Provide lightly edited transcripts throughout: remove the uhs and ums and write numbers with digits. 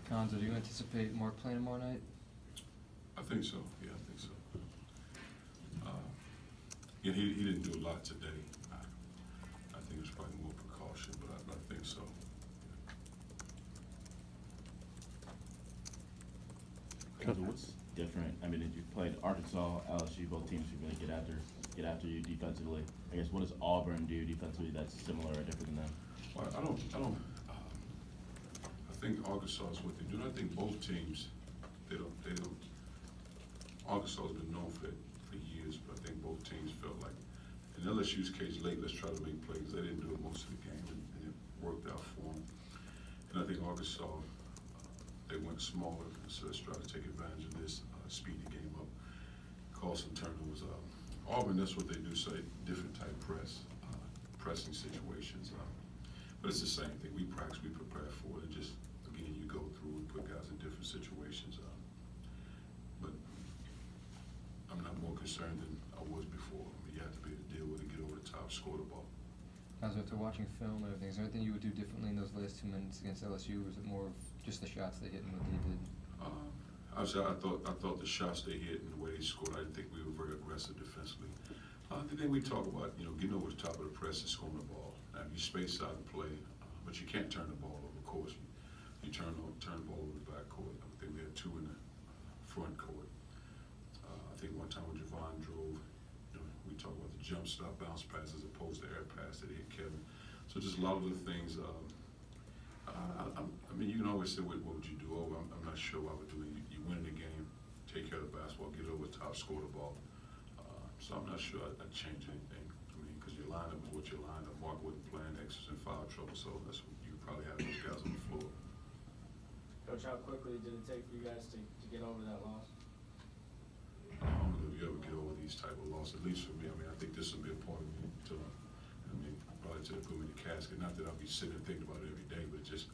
Cuonzo, do you anticipate Mark playing tomorrow night? I think so. Yeah, I think so. Yeah, he didn't do a lot today. I think it's probably more precaution, but I think so. Because what's different? I mean, you played Arkansas, LSU, both teams who really get after you defensively. I guess what does Auburn do defensively that's similar or different than them? Well, I don't. I think Arkansas is what they do. And I think both teams, they don't. Arkansas has been known for years, but I think both teams felt like, in LSU's case, late, let's try to make plays. They didn't do it most of the game, and it worked out for them. And I think Arkansas, they went smaller, so let's try to take advantage of this, speed the game up, cause some turnovers. Auburn, that's what they do, so different type pressing situations. But it's the same thing. We practice, we prepare for it, and just, again, you go through and put guys in different situations. But I'm not more concerned than I was before. I mean, you have to be able to deal with it, get over the top, score the ball. As after watching film and everything, is there anything you would do differently in those last 2 minutes against LSU, or is it more of just the shots they hit and what they did? I thought the shots they hit and the way they scored, I didn't think we were very aggressive defensively. The thing we talk about, getting over the top of the press and scoring the ball. Now, you space out and play, but you can't turn the ball over. Of course, you turn the ball over the back court. I think we had 2 in the front court. I think one time when Javon drove, we talk about the jump stop bounce pass as opposed to air pass that he hit Kevin. So just a lot of the things. I mean, you can always say, what would you do over? I'm not sure what I would do. You win the game, take care of the basketball, get over the top, score the ball. So I'm not sure I'd change anything. I mean, because your lineup is what your lineup. Mark wasn't playing, X was in foul trouble, so that's what you probably have those guys on the floor. Coach, how quickly did it take for you guys to get over that loss? I don't know if you ever get over these type of losses, at least for me. I mean, I think this will be a part of me to, probably to put me in the casket. Not that I'll be sitting and thinking about it every day, but just,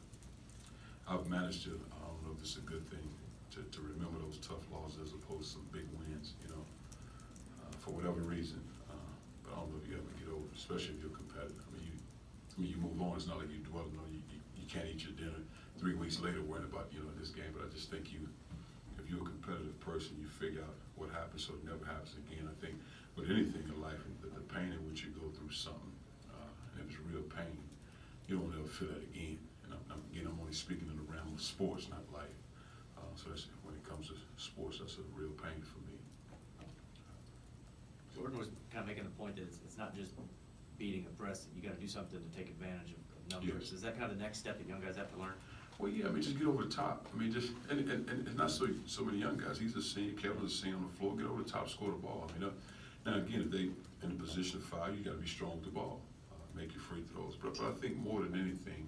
I've managed to, I don't know if this is a good thing, to remember those tough losses as opposed to some big wins, for whatever reason. But I don't know if you ever get over it, especially if you're competitive. I mean, you move on. It's not like you dwell on you can't eat your dinner 3 weeks later worrying about, this game. But I just think if you're a competitive person, you figure out what happened so it never happens again. I think with anything in life, the pain in which you go through something, and if it's real pain, you don't ever feel that again. And I'm only speaking in the realm of sports, not life. So that's, when it comes to sports, that's a real pain for me. Jordan was kind of making the point that it's not just beating a press, that you got to do something to take advantage of numbers. Yes. Is that kind of the next step that young guys have to learn? Well, yeah, I mean, just get over the top. I mean, just, and not so many young guys. He's a senior, Kevin's a senior on the floor. Get over the top, score the ball. I mean, now again, if they in a position of foul, you got to be strong with the ball, make your free throws. But I think more than anything,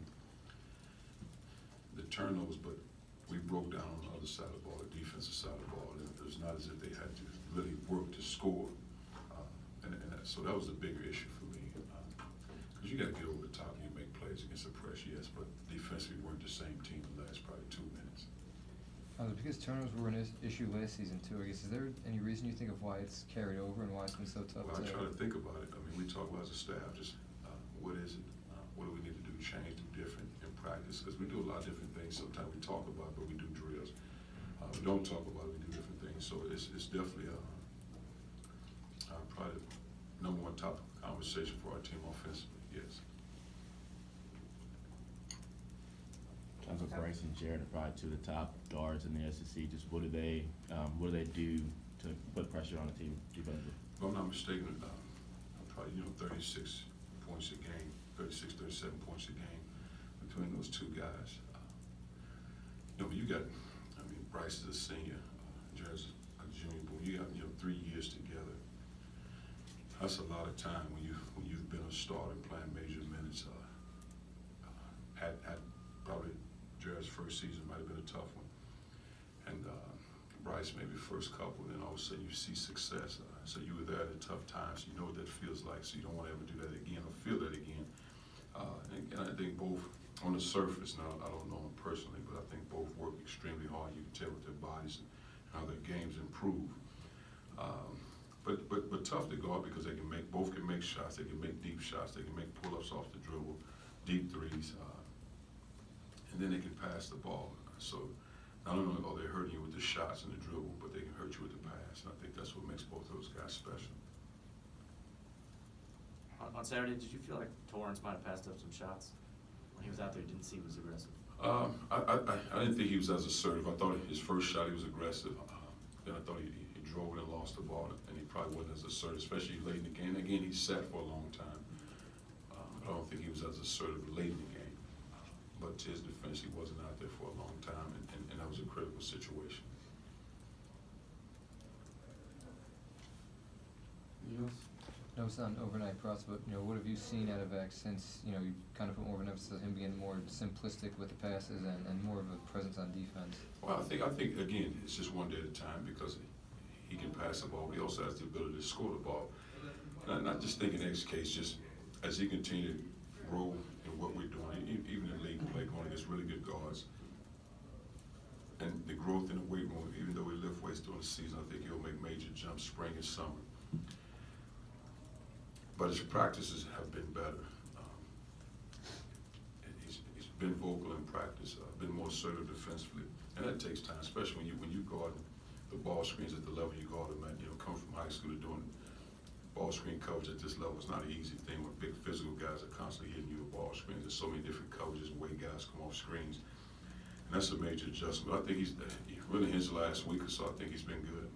the turnovers, but we broke down on the other side of the ball, the defensive side of the ball. And it was not as if they had to really work to score. So that was the bigger issue for me. Because you got to get over the top and you make plays against the press, yes, but defensively we weren't the same team the last probably 2 minutes. Because turnovers were an issue last season too, I guess, is there any reason you think of why it's carried over and why it's been so tough? Well, I try to think about it. I mean, we talk about as a staff, just what is it? What do we need to do, change, do different in practice? Because we do a lot of different things. Sometimes we talk about it, but we do drills. We don't talk about it, we do different things. So it's definitely probably the #1 topic of conversation for our team offensively, yes. Cuonzo, Bryce and Jared are probably 2 of the top guards in the SEC. Just what do they do to put pressure on the team defensively? If I'm not mistaken, probably 36 points a game, 36, 37 points a game between those 2 guys. You got, Bryce is a senior, Jared's a junior, but you got 3 years together. That's a lot of time when you've been a starter playing major minutes. Had probably Jared's first season might have been a tough one, and Bryce maybe first couple, then all of a sudden you see success. So you were there at the tough times. You know what that feels like. So you don't want to ever do that again or feel that again. And I think both on the surface. Now I don't know them personally, but I think both work extremely hard. You can tell with their bodies and how their games improve. But tough to guard because both can make shots. They can make deep shots. They can make pull-ups off the dribble, deep threes, and then they can pass the ball. So not only are they hurting you with the shots and the dribble, but they can hurt you with the pass. And I think that's what makes both those guys special. On Saturday, did you feel like Torrance might have passed up some shots? When he was out there, he didn't seem as aggressive. I didn't think he was as assertive. I thought his first shot he was aggressive. Then I thought he drove it and lost the ball, and he probably wasn't as assertive, especially late in the game. Again, he sat for a long time. I don't think he was as assertive late in the game. But to his defense, he wasn't out there for a long time, and that was a critical situation. Notice on overnight process, but what have you seen out of X since you kind of put more of an emphasis on him being more simplistic with the passes and more of a presence on defense? Well, I think again, it's just one day at a time because he can pass the ball, but he also has the ability to score the ball. And not just thinking X case, just as he continues to grow in what we're doing, even in league play, going against really good guards, and the growth in the weight room, even though we lift weights during the season, I think he'll make major jumps spring and summer. But his practices have been better. He's been vocal in practice, been more assertive defensively, and that takes time, especially when you guard the ball screens at the level you guard them at. Come from high school to doing ball screen coverage at this level is not an easy thing when big physical guys are constantly hitting you with ball screens. There's so many different coverages and way guys come off screens, and that's a major adjustment. I think he's really his last week or so. I think he's been good.